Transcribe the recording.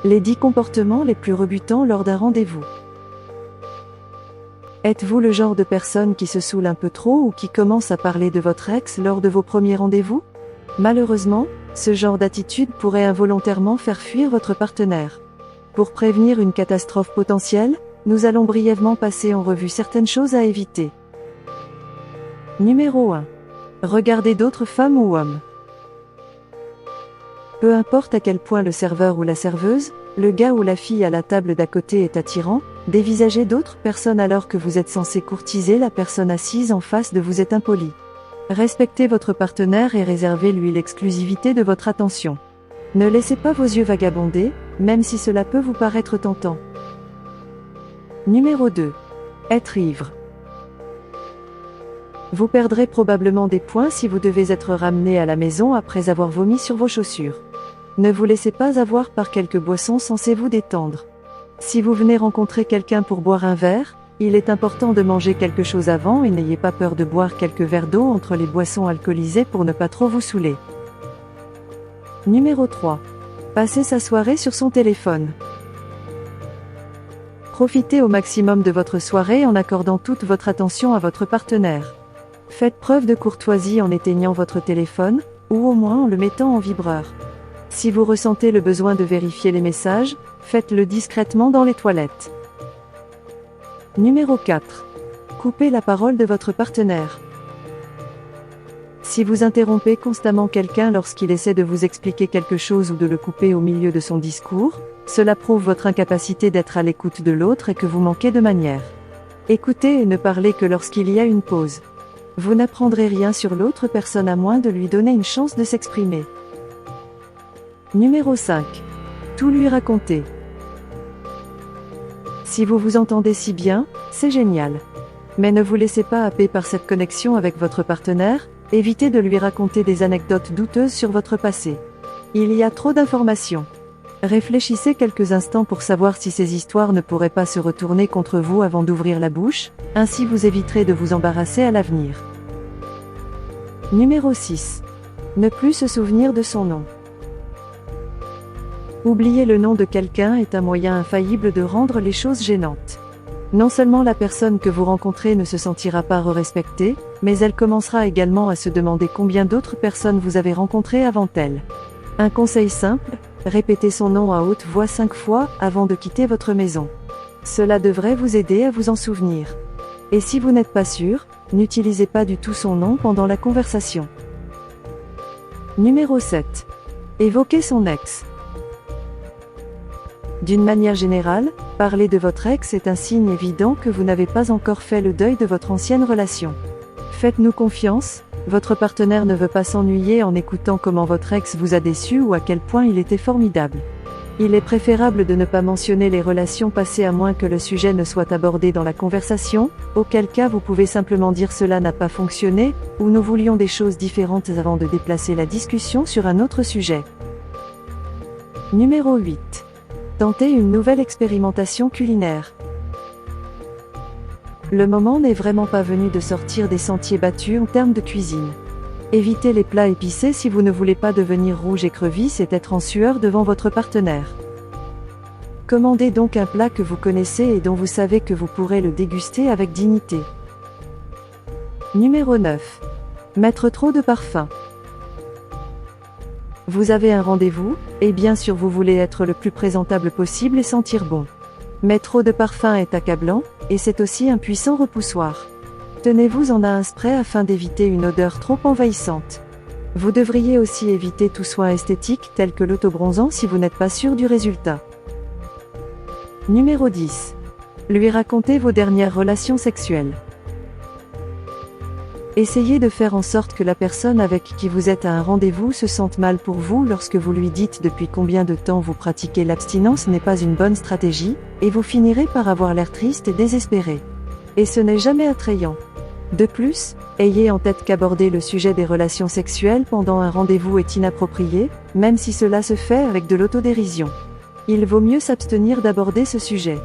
Les 10 comportements les plus rebutants lors d'un rendez-vous. Êtes-vous le genre de personne qui se saoule un peu trop ou qui commence à parler de votre ex lors de vos premiers rendez-vous? Malheureusement, ce genre d'attitude pourrait involontairement faire fuir votre partenaire. Pour prévenir une catastrophe potentielle, nous allons brièvement passer en revue certaines choses à éviter. Numéro 1. Regardez d'autres femmes ou hommes. Peu importe à quel point le serveur ou la serveuse, le gars ou la fille à la table d'à côté est attirant, dévisager d'autres personnes alors que vous êtes censé courtiser la personne assise en face de vous est impoli. Respectez votre partenaire et réservez-lui l'exclusivité de votre attention. Ne laissez pas vos yeux vagabonder, même si cela peut vous paraître tentant. Numéro 2. Être ivre. Vous perdrez probablement des points si vous devez être ramené à la maison après avoir vomi sur vos chaussures. Ne vous laissez pas avoir par quelques boissons censées vous détendre. Si vous venez rencontrer quelqu'un pour boire un verre, il est important de manger quelque chose avant et n'ayez pas peur de boire quelques verres d'eau entre les boissons alcoolisées pour ne pas trop vous saouler. Numéro 3. Passer sa soirée sur son téléphone. Profitez au maximum de votre soirée en accordant toute votre attention à votre partenaire. Faites preuve de courtoisie en éteignant votre téléphone, ou au moins en le mettant en vibreur. Si vous ressentez le besoin de vérifier les messages, faites-le discrètement dans les toilettes. Numéro 4. Coupez la parole de votre partenaire. Si vous interrompez constamment quelqu'un lorsqu'il essaie de vous expliquer quelque chose ou de le couper au milieu de son discours, cela prouve votre incapacité d'être à l'écoute de l'autre et que vous manquez de manière. Écoutez et ne parlez que lorsqu'il y a une pause. Vous n'apprendrez rien sur l'autre personne à moins de lui donner une chance de s'exprimer. Numéro 5. Tout lui raconter. Si vous vous entendez si bien, c'est génial. Mais ne vous laissez pas happer par cette connexion avec votre partenaire, évitez de lui raconter des anecdotes douteuses sur votre passé. Il y a trop d'informations. Réfléchissez quelques instants pour savoir si ces histoires ne pourraient pas se retourner contre vous avant d'ouvrir la bouche, ainsi vous éviterez de vous embarrasser à l'avenir. Numéro 6. Ne plus se souvenir de son nom. Oublier le nom de quelqu'un est un moyen infaillible de rendre les choses gênantes. Non seulement la personne que vous rencontrez ne se sentira pas respectée, mais elle commencera également à se demander combien d'autres personnes vous avez rencontrées avant elle. Un conseil simple, répétez son nom à haute voix 5 fois avant de quitter votre maison. Cela devrait vous aider à vous en souvenir. Et si vous n'êtes pas sûr, n'utilisez pas du tout son nom pendant la conversation. Numéro 7. Évoquez son ex. D'une manière générale, parler de votre ex est un signe évident que vous n'avez pas encore fait le deuil de votre ancienne relation. Faites-nous confiance, votre partenaire ne veut pas s'ennuyer en écoutant comment votre ex vous a déçu ou à quel point il était formidable. Il est préférable de ne pas mentionner les relations passées à moins que le sujet ne soit abordé dans la conversation, auquel cas vous pouvez simplement dire cela n'a pas fonctionné, ou nous voulions des choses différentes avant de déplacer la discussion sur un autre sujet. Numéro 8. Tentez une nouvelle expérimentation culinaire. Le moment n'est vraiment pas venu de sortir des sentiers battus en termes de cuisine. Évitez les plats épicés si vous ne voulez pas devenir rouge écrevisse et être en sueur devant votre partenaire. Commandez donc un plat que vous connaissez et dont vous savez que vous pourrez le déguster avec dignité. Numéro 9. Mettre trop de parfum. Vous avez un rendez-vous, et bien sûr vous voulez être le plus présentable possible et sentir bon. Mais trop de parfum est accablant, et c'est aussi un puissant repoussoir. Tenez-vous-en à un spray afin d'éviter une odeur trop envahissante. Vous devriez aussi éviter tout soin esthétique tel que l'autobronzant si vous n'êtes pas sûr du résultat. Numéro 10. Lui raconter vos dernières relations sexuelles. Essayez de faire en sorte que la personne avec qui vous êtes à un rendez-vous se sente mal pour vous lorsque vous lui dites depuis combien de temps vous pratiquez l'abstinence n'est pas une bonne stratégie, et vous finirez par avoir l'air triste et désespéré. Et ce n'est jamais attrayant. De plus, ayez en tête qu'aborder le sujet des relations sexuelles pendant un rendez-vous est inapproprié, même si cela se fait avec de l'autodérision. Il vaut mieux s'abstenir d'aborder ce sujet.